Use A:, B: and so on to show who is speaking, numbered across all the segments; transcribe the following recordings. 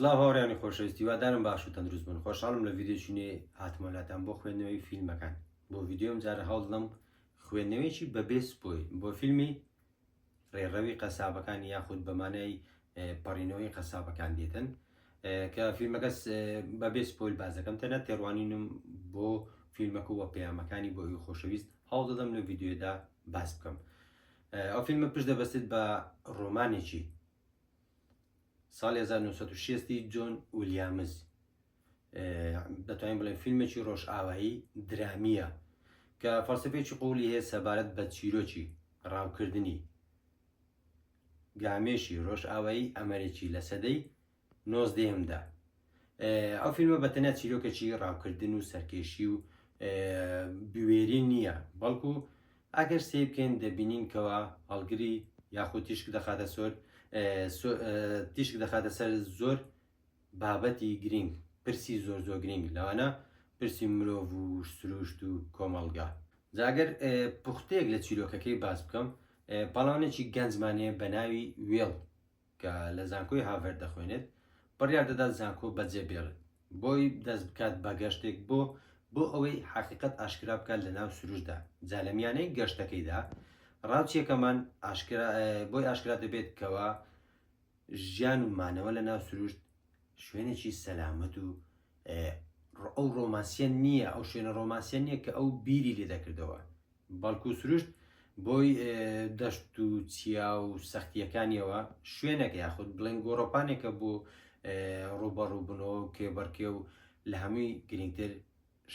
A: سلااو هاوڕێیانی خۆشەویستی وادارم باش و تەندروست بن. خۆشحاڵم لە ڤیدیۆچینێ هاتمەلاتان بۆ خوێندنەوەی فیلمەکان. بۆ ڤیددیۆم جارە هەوڵ دەڵم خوێندنەوەیکی بەبێ سپۆی بۆ فیلمی ڕێڕەوی قەسابەکانی یاخود بەمانای پەڕینەوەی قەسابەکان دێتن کە فیلمەکەس بەبێ سپۆیل باز دەکەم تەنە تێڕوانینم بۆ فیلمەکە وە پەیامەکانی بۆ ئەوی خۆشەویست هەوڵ دەدەم لە ڤیددیۆدا باس بکەم. ئەو فیلمە پشت دەبەستێت بە ڕۆمانێکی ساڵی 1960 جۆن ویلیامز دەتوانین بڵێن فیلمێکی ڕۆژئاوایی درامیە کە فەلسفەیەکی قوڵی هەیە سەبارەت بە چیرۆکی ڕاوکردنی گامێشی ڕۆژئاوایی ئەمریکی لە سەدەی 19دا. ئەو فیلمە بەتەنیا چیرۆکێکی ڕاوکردن و سەرکێشی و بوێری نییە، بەڵکو ئەگەر سێ بکەین دەبینین کەەوە هەڵگری یاخود تیشک دەخاتە تیشک دەخاتە سەر زۆر بابەتی گرنگ، پرسی زۆر گرنگ، لەوانە پرسی مرۆڤ و سروشت و کۆمەڵگا. جاگەر پوختەیەک لە چیرۆکەکەی باس بکەم، پاڵاوانێکی گەنجمانەیە بە ناوی وێڵ کە لە زانکۆی هاڤەرد دەخوێنێت، بڕیار دەدات زانکۆ بەجێبێڵێت بۆی دەست بکات بە گەشتێک بۆ ئەوەی حقیقەت ئاشکرا بکات لە ناو سروشتدا. جا لە میانەی گەشتەکەیدا ڕاوچیەکەمان بۆی ئاشکرا دەبێت کەەوە ژیان و مانەوە لە ناو سروشت شوێنێکی سەلامەت و ئەو ڕۆمانسیە نییە، ئەو شوێنە ڕۆمانسیە نییە کە ئەو بیری لێ دەکردەوە، بەڵکو سروشت بۆی دەشت و چیا و سەختیەکانیەوە شوێنێک یاخود بڵێن گۆڕۆپانێکە بۆ ڕوبەڕووبنەوە و کێبەرکێ و لە هەمووی گرنگتر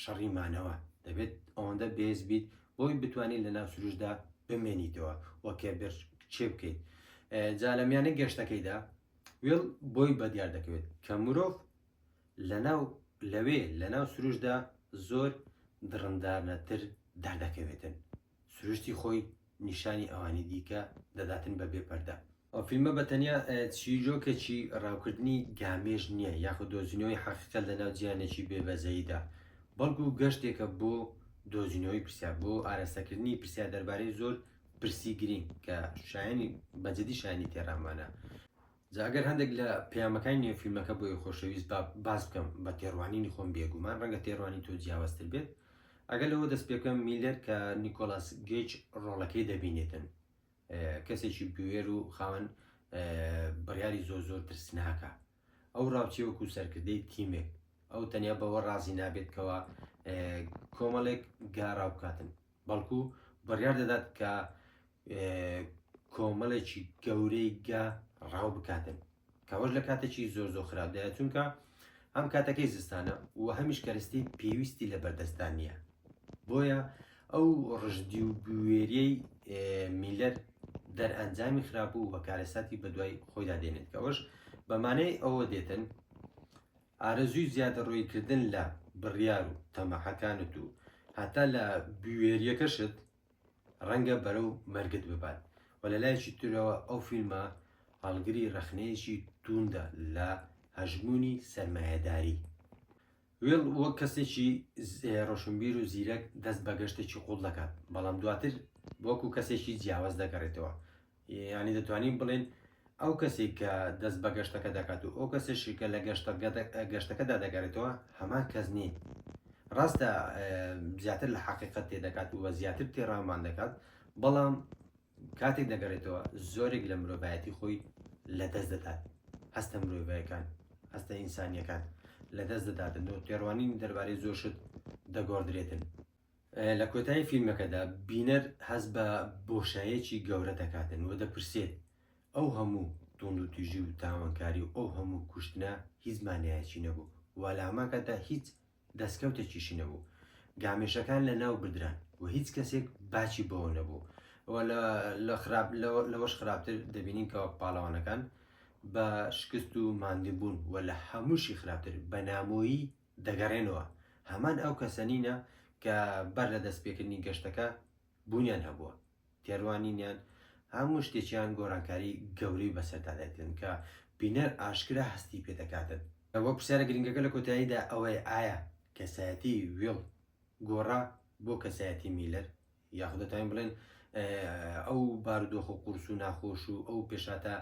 A: شەڕیمانەوە دەبێت ئەوەندە بێز بیت بۆی بتوانین لە ناو سروشتدا بمێنیتەوە وە کێبەر چێ بکەیت. جا لە میانەی گەشتەکەیدا وێڵ بۆی بەدیار دەکەوێت کە مرۆڤ لە ناو سروشتدا زۆر دڕندارنەتر دەردەکەوێتن، سروشتی خۆی نیشانی ئەوانی دیکە دەداتن بە بێپەردە. ئەو فیلمە بەتەنیا چیرۆکێکی ڕاوکردنی گامێژ نییە یاخود دۆزینەوەی حەقیقەت لە ناو جیانێکی بێبەزەییدا، بەڵکو گەشتێکە بۆ دۆزینەوەی پرسیار، بۆ ئاراستەکردنی پرسیار دەربارەی زۆر پرسی گرنگ کە شایانی بەجددی شایانی تێڕامانە. جاگەر هەندێک لە پەیامەکانی نێو فیلمەکە بۆی خۆشەویست باس بکەم بە تێڕوانینی خۆم بێگومان ڕەنگە تێڕوانی تۆ جیاوازتر بێت. ئەگەر لەوە دەست پێکەم میلەر کە نیکۆلاس گەیج ڕۆڵەکەی دەبینێتن، کەسێکی بوێر و خاوەن بڕیاری زۆر ترسناکە، ئەو ڕاوچی وەکو سەرکردەی تیمێک، ئەو تەنیا بەوە ڕازی نابێت کەەوە کۆمەڵێک گاڕاو بکاتن، بەڵکو بڕیار دەدات کە کۆمەڵێکی گەورەی گا ڕاو بکاتن، کەەوەش لە کاتێکی زۆر خراپدایە، چونکە ئەم کاتەکەی زستانە و هەمیش کەرستی پێویستی لە بەردەستان نییە. بۆیە ئەو ڕژدی و بوێریەی میلەر دەرئەنجامی خراپبوو بە کارەساتی بەدوای خۆیدا دێنێت، کەەوەش بەمانەی ئەوە دێتن ئارەزووی زیادە ڕۆیکردن لە بڕیار و تەمەحەکانت و هەتا لە بوێریەکەشت ڕەنگە بەرەو مەرگت ببات. و لە لایەکی ترەوە ئەو فیلمە هەڵگری ڕەخنەیەکی توندە لە هەژمونی سەرمایەداری. وێڵ وەک کەسێکی ڕۆشنبیر و زیرەک دەست بە گەشتێکی قوڵ دەکات، بەڵام دواتر وەکو کەسێکی جیاواز دەگەڕێتەوە. یعنی دەتوانین بڵێن ئەو کەسێک کە دەست بە گەشتەکە دەکات و ئەو کەسێکی کە لە گەشتەکەدا دەگەڕێتەوە هەمان کەس نیت. ڕاستە زیاتر لە حەقیقەت تێدەکات و وە زیاتر تێڕامان دەکات، بەڵام کاتێک دەگەڕێتەوە زۆرێک لە مرۆڤایەتی خۆی لەدەست دەدات، هەستە مرۆڤایەکان، هەستە ئینسانیەکان لەدەست دەداتن و تێڕوانین دەربارەی زۆرشت دەگۆڕدرێتن. لە کۆتایی فیلمەکەدا بینەر هەست بە بۆشایەکی گەورە دەکاتن و دەپرسێت ئەو هەموو توند و توژی و تاوانکاری و ئەو هەموو کوشتنە هیچ مانایەکی نەبوو، وە لە هەماکەدا هیچ دەستکەوتێکیشی نەبوو، گامێشەکان لە ناو بردران و هیچ کەسێک باچی بەوە نەبوو. لەوەش خراپتر دەبینین کەەوە پاڵەوانەکان بە شکست و ماندبوون و لە هەمووشی خراپتر بە نامۆیی دەگەڕێنەوە. هەمان ئەو کەسەنینە کە بەر لە دەستپێکردنی گەشتەکە بوونیان هەبووە، تێڕوانینیان هەموو شتێکیان گۆڕانکاری گەورەی بەسەردادێتن کە بینەر ئاشکرا هەستی پێدەکاتن. ئەوە پرسیارە گرنگەکە لە کۆتاییدا ئەوەی ئایا کەسایەتی وێڵ گۆڕا بۆ کەسایەتی میلەر، یاخود دەتوانین بڵێن ئەو بارودۆخ و قورس و ناخۆش و ئەو پێشاتە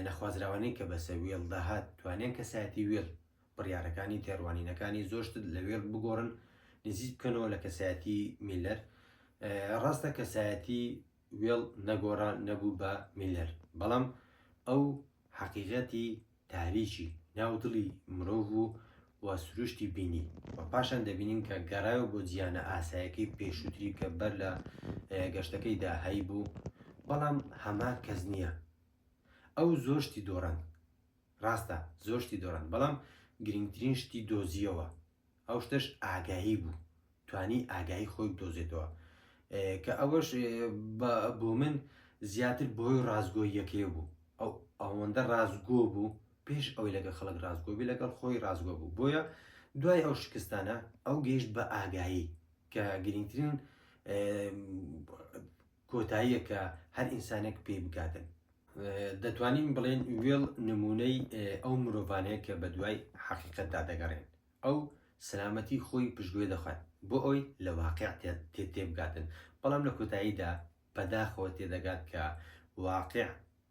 A: نەخوازراوانەی کە بەسە وێڵ داهات توانیان کەسایەتی وێڵ بڕیارەکانی تێڕوانینەکانی زۆرشت لە وێڵ بگۆڕن نزیک بکەنەوە لە کەسایەتی میلەر. ڕاستە کەسایەتی وێڵ نەگۆڕا نەبوو بە میلەر، بەڵام ئەو حەقیقەتی تاریکی ناودڵی مرۆڤ و سروشتی بینی و پاشان دەبینین کە گەڕایەوە بۆ جیانە ئاسایەکەی پێشووتری کە بەر لە گەشتەکەیدا هەی بوو، بەڵام هەما کەس نییە. ئەو زۆشتی دۆڕند، ڕاستە زۆشتی دۆڕند، بەڵام گرنگترین شتی دۆزیەوە. ئەو شتش ئاگایی بوو، توانی ئاگایی خۆی بدۆزێتەوە کە ئەوەش بۆ من زیاتر بۆی ڕازگۆییەکەی بوو. ئەو ئەوەندە ڕازگۆ بوو پێش ئەوی لەگەڵ خەڵک ڕازگۆبی لەگەڵ خۆی ڕازگۆ بوو. بۆیە دوای ئەو شکستانە ئەو گەیشت بە ئاگایی کە گرنگترین کۆتاییە کە هەر ئینسانێک پێی بکاتن. دەتوانین بڵێن وێڵ نمونەی ئەو مرۆڤانەیە کە بە دوای حەقیقەتدا دەگەڕێن، ئەو سلامەتی خۆی پشتگوێ دەخوات بۆ ئەوی لە واقع تێبگاتن، بەڵام لە کۆتاییدا بەداخەوە تێدەگات کە واقع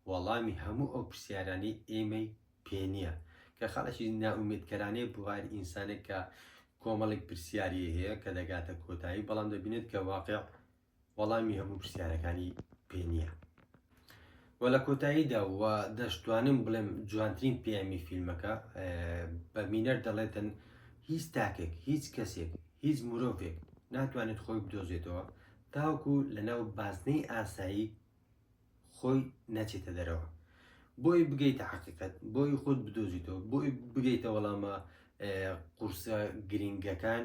A: وەڵامی هەموو ئەو پرسیارانی ئێمەی پێ نییە، کە خەڵکی ناومێدکەرانەیە بوار ئینسانێک کە کۆمەڵێک پرسیاری هەیە کە دەگاتە کۆتایی، بەڵام دەبینێت کە واقع وەڵامی هەموو پرسیارەکانی پێ نییە. وە لە کۆتاییدا وە دەشتوانم بڵێم جوانترین پەیامی فیلمەکە بە مینەر دەڵێتن هیچ تاکێک، هیچ کەسێک، هیچ مرۆڤێک ناتوانێت خۆی بدۆزێتەوە تاوەکو لەناو بازنەی ئاسایی خۆی نەچێتە دەرەوە. بۆی بگەیتە حەقیقەت، بۆی خۆت بدۆزیتەوە، بۆی بگەیتە وەڵامە قورسە گرنگەکان،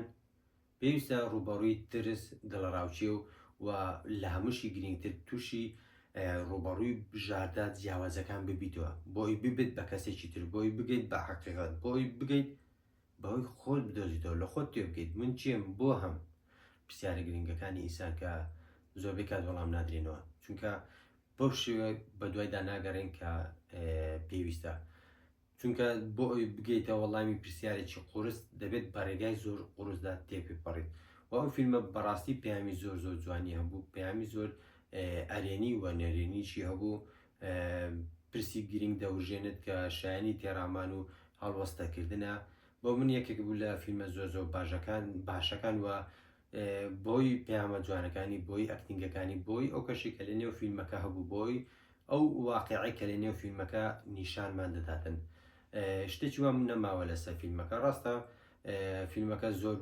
A: پێویستە ڕوبەڕووی ترس دڵەڕاوچێ و لە هەمووشی گرنگتر تووشی ڕوبەڕووی بژاردە جیاوازەکان ببیتەوە، بۆی ببێت بە کەسێکی تر، بۆی بگەیت بە حەقیقەت، بۆی بگەیت بەهۆی خۆت بدۆزیتەوە، لە خۆت تێ بگەیت من چیم بۆ هەم پرسیارە گرنگەکانی ئینسان کە زۆربەی کات وەڵام نادرێنەوە، چونکە بۆ شێوە بە دوایدا ناگەڕێن کە پێویستە، چونکە بۆ ئەوی بگەیتە وەڵامی پرسیارێکی قورس دەبێت بە ڕێگای زۆر قورسدا تێپێپەڕیت. و ئەو فیلمە بەڕاستی پەیامی زۆر جوانی هەبوو، پەیامی زۆر ئەرێنی و نەرێنیشی هەبوو، پرسی گرنگ دەوژێنێت کە شایانی تێرامان و هەڵوەستەکردنە. بۆ من یەکێک بوو لە فیلمە زۆر باشەکان و بۆی پەیامە جوانەکانی، بۆی ئەکتینگەکانی، بۆی ئەو کەشی کە لە نێو فیلمەکە هەبوو، بۆی ئەو واقعی کە لە نێو فیلمەکە نیشانمان دەداتن. شتێکی وام نەماوە لەسەر فیلمەکە، ڕاستە فیلمەکە زۆر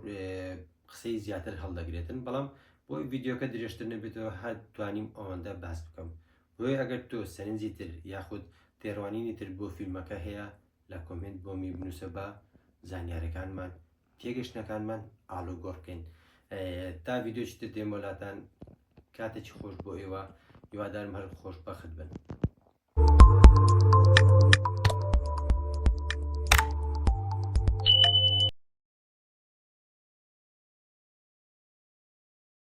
A: قسەی زیاتر هەڵدەگرێتن، بەڵام بۆی ڤیددیۆکە درێژتر نەبێتەوە هەر توانیم ئەوەندە باس بکەم. بۆی ئەگەر تۆ سەرنجی تر یاخود تێڕوانینی تر بۆ فیلمەکە هەیە لە کۆمنت بۆمی بنووسە بە زانیاریەکانمان تێگەشتنەکانمان ئاڵوگۆڕ بکەین. تا ڤیددیۆچی تر دێمەلاتان کاتێکی خۆش بۆ ئێوە، هیوادارم هەر خۆشبەخت بن.